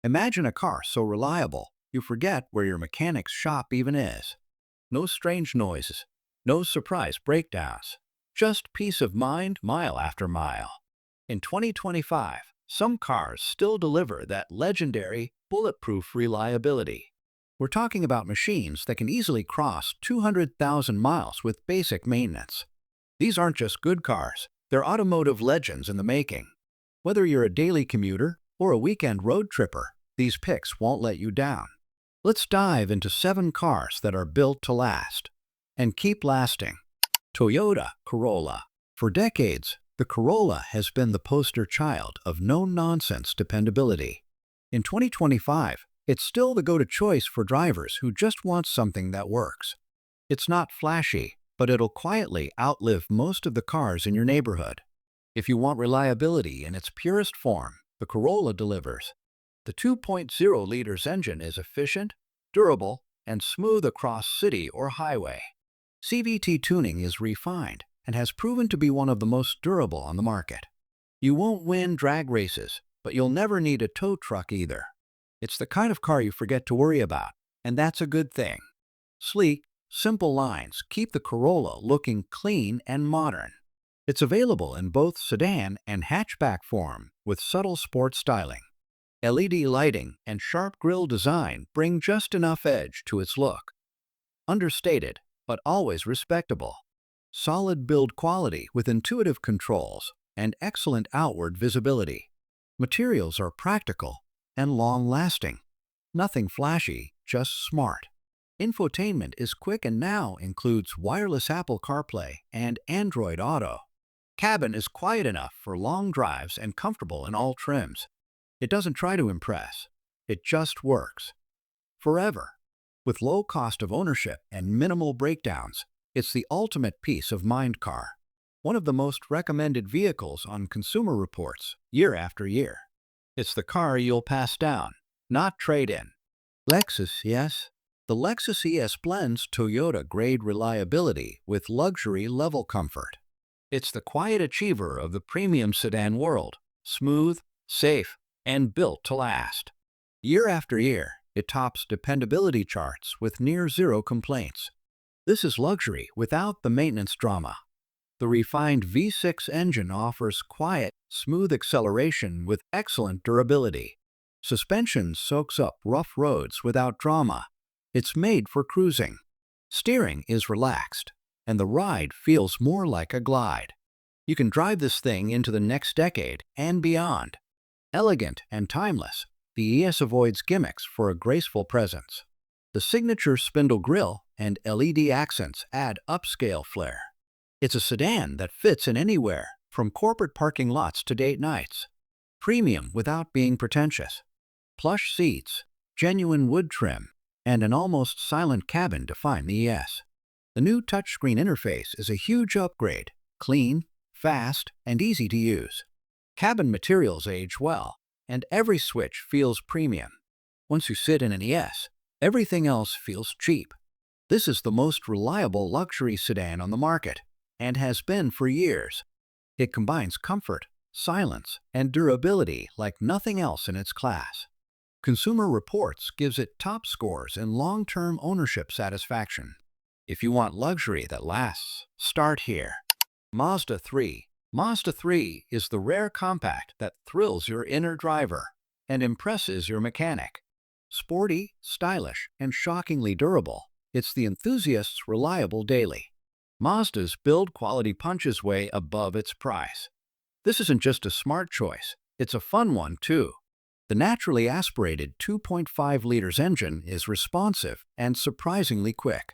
Imagine a car so reliable, you forget where your mechanic's shop even is. No strange noises, no surprise breakdowns, just peace of mind mile after mile. In 2025, some cars still deliver that legendary, bulletproof reliability. We're talking about machines that can easily cross 200,000 miles with basic maintenance. These aren't just good cars, they're automotive legends in the making. Whether you're a daily commuter or a weekend road tripper, these picks won't let you down. Let's dive into 7 cars that are built to last and keep lasting. Toyota Corolla. For decades, the Corolla has been the poster child of no-nonsense dependability. In 2025, it's still the go-to choice for drivers who just want something that works. It's not flashy, but it'll quietly outlive most of the cars in your neighborhood. If you want reliability in its purest form, the Corolla delivers. The 2.0 liters engine is efficient, durable, and smooth across city or highway. CVT tuning is refined and has proven to be one of the most durable on the market. You won't win drag races, but you'll never need a tow truck either. It's the kind of car you forget to worry about, and that's a good thing. Sleek, simple lines keep the Corolla looking clean and modern. It's available in both sedan and hatchback form with subtle sport styling. LED lighting and sharp grille design bring just enough edge to its look. Understated, but always respectable. Solid build quality with intuitive controls and excellent outward visibility. Materials are practical and long-lasting. Nothing flashy, just smart. Infotainment is quick and now includes wireless Apple CarPlay and Android Auto. Cabin is quiet enough for long drives and comfortable in all trims. It doesn't try to impress. It just works. Forever. With low cost of ownership and minimal breakdowns, it's the ultimate peace of mind car. One of the most recommended vehicles on Consumer Reports year after year. It's the car you'll pass down, not trade in. Lexus ES. The Lexus ES blends Toyota-grade reliability with luxury-level comfort. It's the quiet achiever of the premium sedan world, smooth, safe, and built to last. Year after year, it tops dependability charts with near-zero complaints. This is luxury without the maintenance drama. The refined V6 engine offers quiet, smooth acceleration with excellent durability. Suspension soaks up rough roads without drama. It's made for cruising. Steering is relaxed, and the ride feels more like a glide. You can drive this thing into the next decade and beyond. Elegant and timeless, the ES avoids gimmicks for a graceful presence. The signature spindle grille and LED accents add upscale flair. It's a sedan that fits in anywhere, from corporate parking lots to date nights. Premium without being pretentious. Plush seats, genuine wood trim, and an almost silent cabin define the ES. The new touchscreen interface is a huge upgrade, clean, fast, and easy to use. Cabin materials age well, and every switch feels premium. Once you sit in an ES, everything else feels cheap. This is the most reliable luxury sedan on the market, and has been for years. It combines comfort, silence, and durability like nothing else in its class. Consumer Reports gives it top scores in long-term ownership satisfaction. If you want luxury that lasts, start here. Mazda III. Mazda 3 is the rare compact that thrills your inner driver and impresses your mechanic. Sporty, stylish, and shockingly durable, it's the enthusiast's reliable daily. Mazda's build quality punches way above its price. This isn't just a smart choice, it's a fun one too. The naturally aspirated 2.5 liters engine is responsive and surprisingly quick.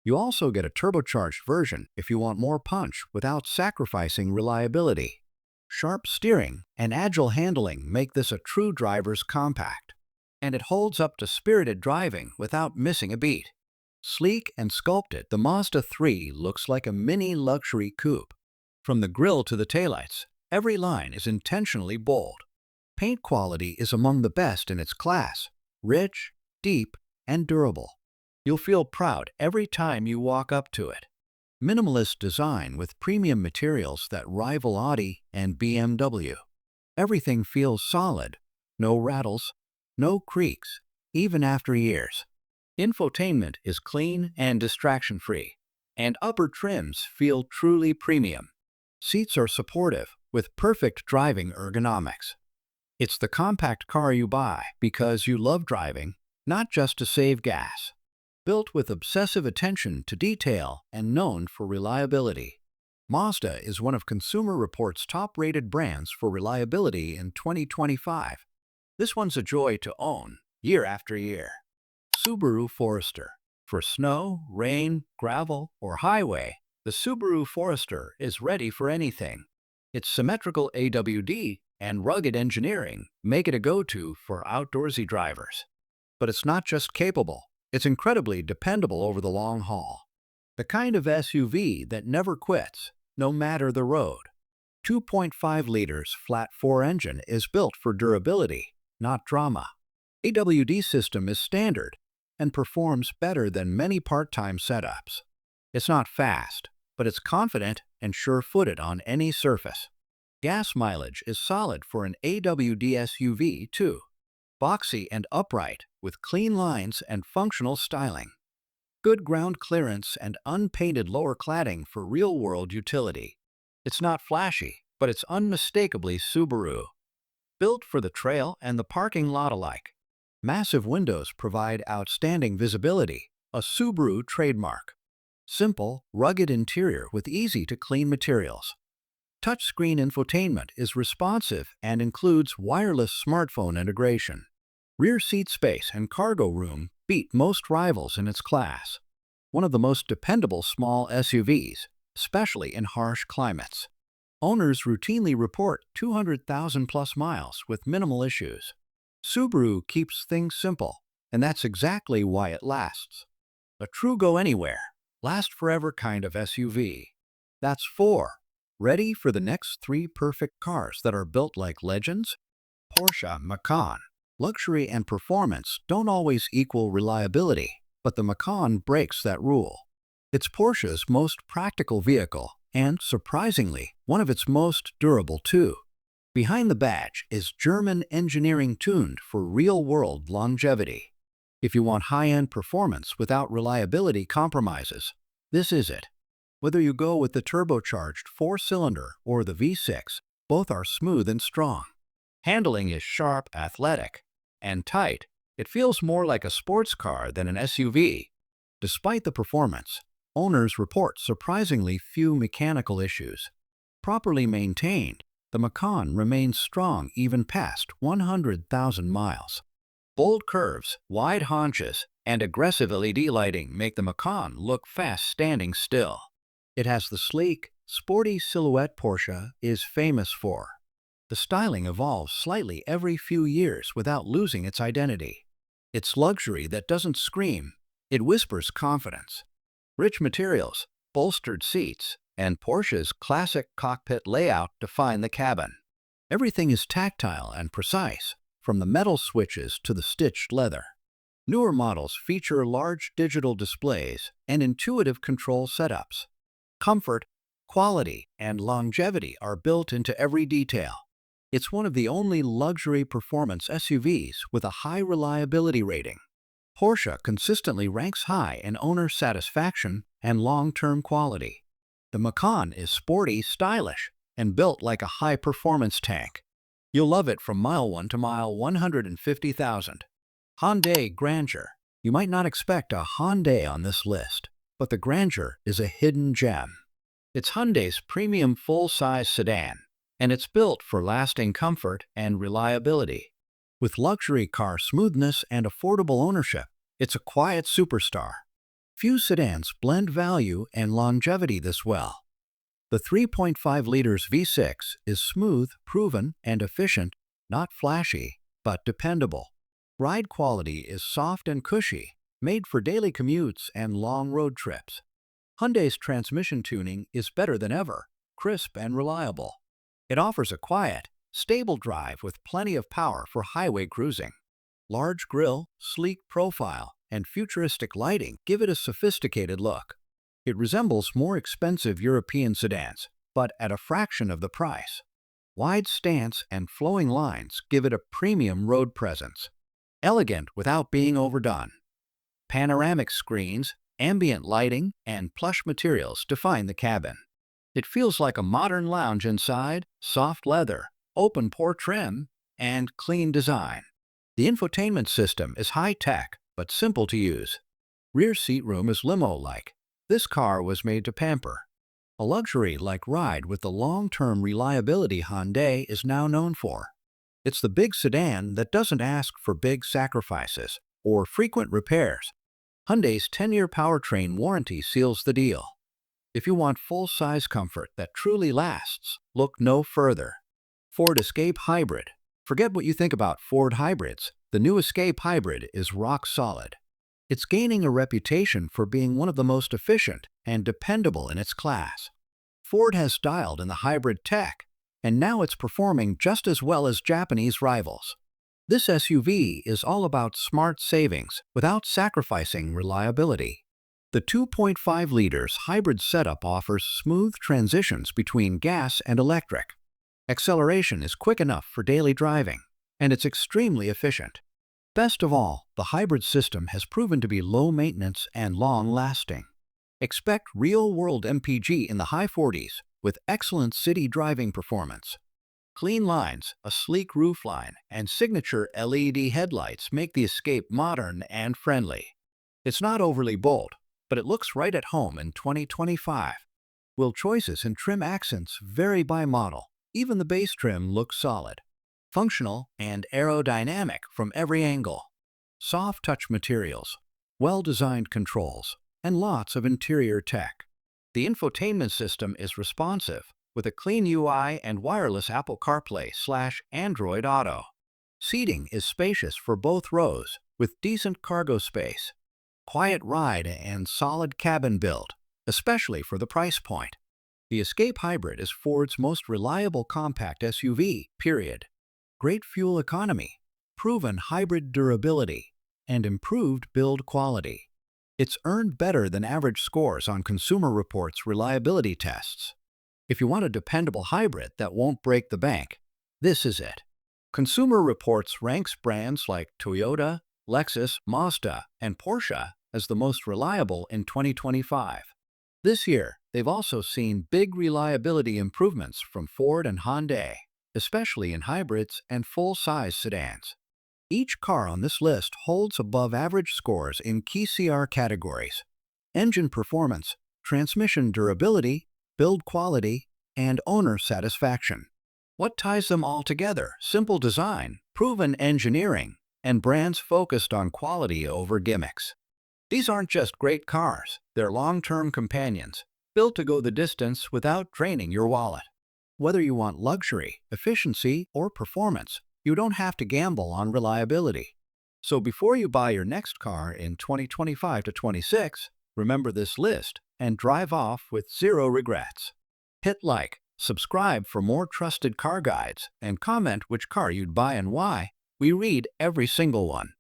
You also get a turbocharged version if you want more punch without sacrificing reliability. Sharp steering and agile handling make this a true driver's compact. And it holds up to spirited driving without missing a beat. Sleek and sculpted, the Mazda 3 looks like a mini luxury coupe. From the grille to the taillights, every line is intentionally bold. Paint quality is among the best in its class, rich, deep, and durable. You'll feel proud every time you walk up to it. Minimalist design with premium materials that rival Audi and BMW. Everything feels solid, no rattles, No creaks, even after years. Infotainment is clean and distraction-free, and upper trims feel truly premium. Seats are supportive, with perfect driving ergonomics. It's the compact car you buy because you love driving, not just to save gas. Built with obsessive attention to detail and known for reliability, Mazda is one of Consumer Reports' top-rated brands for reliability in 2025. This one's a joy to own, year after year. Subaru Forester. For snow, rain, gravel, or highway, the Subaru Forester is ready for anything. Its symmetrical AWD and rugged engineering make it a go-to for outdoorsy drivers. But it's not just capable, it's incredibly dependable over the long haul. The kind of SUV that never quits, no matter the road. 2.5 liters flat-4 engine is built for durability, not drama. AWD system is standard and performs better than many part-time setups. It's not fast, but it's confident and sure-footed on any surface. Gas mileage is solid for an AWD SUV too. Boxy and upright, with clean lines and functional styling. Good ground clearance and unpainted lower cladding for real-world utility. It's not flashy, but it's unmistakably Subaru. Built for the trail and the parking lot alike. Massive windows provide outstanding visibility, a Subaru trademark. Simple, rugged interior with easy-to-clean materials. Touchscreen infotainment is responsive and includes wireless smartphone integration. Rear seat space and cargo room beat most rivals in its class. One of the most dependable small SUVs, especially in harsh climates. Owners routinely report 200,000 plus miles with minimal issues. Subaru keeps things simple, and that's exactly why it lasts. A true go-anywhere, last-forever kind of SUV. That's 4. Ready for the next 3 perfect cars that are built like legends? Porsche Macan. Luxury and performance don't always equal reliability, but the Macan breaks that rule. It's Porsche's most practical vehicle, and, surprisingly, one of its most durable too. Behind the badge is German engineering tuned for real-world longevity. If you want high-end performance without reliability compromises, this is it. Whether you go with the turbocharged 4-cylinder or the V6, both are smooth and strong. Handling is sharp, athletic, and tight. It feels more like a sports car than an SUV. Despite the performance, owners report surprisingly few mechanical issues. Properly maintained, the Macan remains strong even past 100,000 miles. Bold curves, wide haunches, and aggressive LED lighting make the Macan look fast standing still. It has the sleek, sporty silhouette Porsche is famous for. The styling evolves slightly every few years without losing its identity. It's luxury that doesn't scream, it whispers confidence. Rich materials, bolstered seats, and Porsche's classic cockpit layout define the cabin. Everything is tactile and precise, from the metal switches to the stitched leather. Newer models feature large digital displays and intuitive control setups. Comfort, quality, and longevity are built into every detail. It's one of the only luxury performance SUVs with a high reliability rating. Porsche consistently ranks high in owner satisfaction and long-term quality. The Macan is sporty, stylish, and built like a high-performance tank. You'll love it from mile 1 to mile 150,000. Hyundai Grandeur. You might not expect a Hyundai on this list, but the Grandeur is a hidden gem. It's Hyundai's premium full-size sedan, and it's built for lasting comfort and reliability. With luxury car smoothness and affordable ownership, it's a quiet superstar. Few sedans blend value and longevity this well. The 3.5 liters V6 is smooth, proven, and efficient, not flashy, but dependable. Ride quality is soft and cushy, made for daily commutes and long road trips. Hyundai's transmission tuning is better than ever, crisp and reliable. It offers a quiet, stable drive with plenty of power for highway cruising. Large grille, sleek profile, and futuristic lighting give it a sophisticated look. It resembles more expensive European sedans, but at a fraction of the price. Wide stance and flowing lines give it a premium road presence. elegant without being overdone. Panoramic screens, ambient lighting, and plush materials define the cabin. It feels like a modern lounge inside, soft leather, open-pore trim, and clean design. The infotainment system is high-tech but simple to use. Rear seat room is limo-like. This car was made to pamper. A luxury-like ride with the long-term reliability Hyundai is now known for. It's the big sedan that doesn't ask for big sacrifices or frequent repairs. Hyundai's 10-year powertrain warranty seals the deal. If you want full-size comfort that truly lasts, look no further. Ford Escape Hybrid. Forget what you think about Ford hybrids. The new Escape Hybrid is rock solid. It's gaining a reputation for being one of the most efficient and dependable in its class. Ford has dialed in the hybrid tech, and now it's performing just as well as Japanese rivals. This SUV is all about smart savings without sacrificing reliability. The 2.5 liters hybrid setup offers smooth transitions between gas and electric. Acceleration is quick enough for daily driving, and it's extremely efficient. Best of all, the hybrid system has proven to be low maintenance and long-lasting. Expect real-world MPG in the high 40s with excellent city driving performance. Clean lines, a sleek roofline, and signature LED headlights make the Escape modern and friendly. It's not overly bold, but it looks right at home in 2025. While choices in trim accents vary by model, even the base trim looks solid. Functional and aerodynamic from every angle. Soft touch materials, well-designed controls, and lots of interior tech. The infotainment system is responsive, with a clean UI and wireless Apple CarPlay/Android Auto. Seating is spacious for both rows, with decent cargo space. Quiet ride and solid cabin build, especially for the price point. The Escape Hybrid is Ford's most reliable compact SUV, period. Great fuel economy, proven hybrid durability, and improved build quality. It's earned better than average scores on Consumer Reports reliability tests. If you want a dependable hybrid that won't break the bank, this is it. Consumer Reports ranks brands like Toyota, Lexus, Mazda, and Porsche as the most reliable in 2025. This year, they've also seen big reliability improvements from Ford and Hyundai, especially in hybrids and full-size sedans. Each car on this list holds above-average scores in key CR categories: engine performance, transmission durability, build quality, and owner satisfaction. What ties them all together? Simple design, proven engineering, and brands focused on quality over gimmicks. These aren't just great cars, they're long-term companions, built to go the distance without draining your wallet. Whether you want luxury, efficiency, or performance, you don't have to gamble on reliability. So before you buy your next car in 2025 to 26, remember this list and drive off with zero regrets. Hit like, subscribe for more trusted car guides, and comment which car you'd buy and why. We read every single one.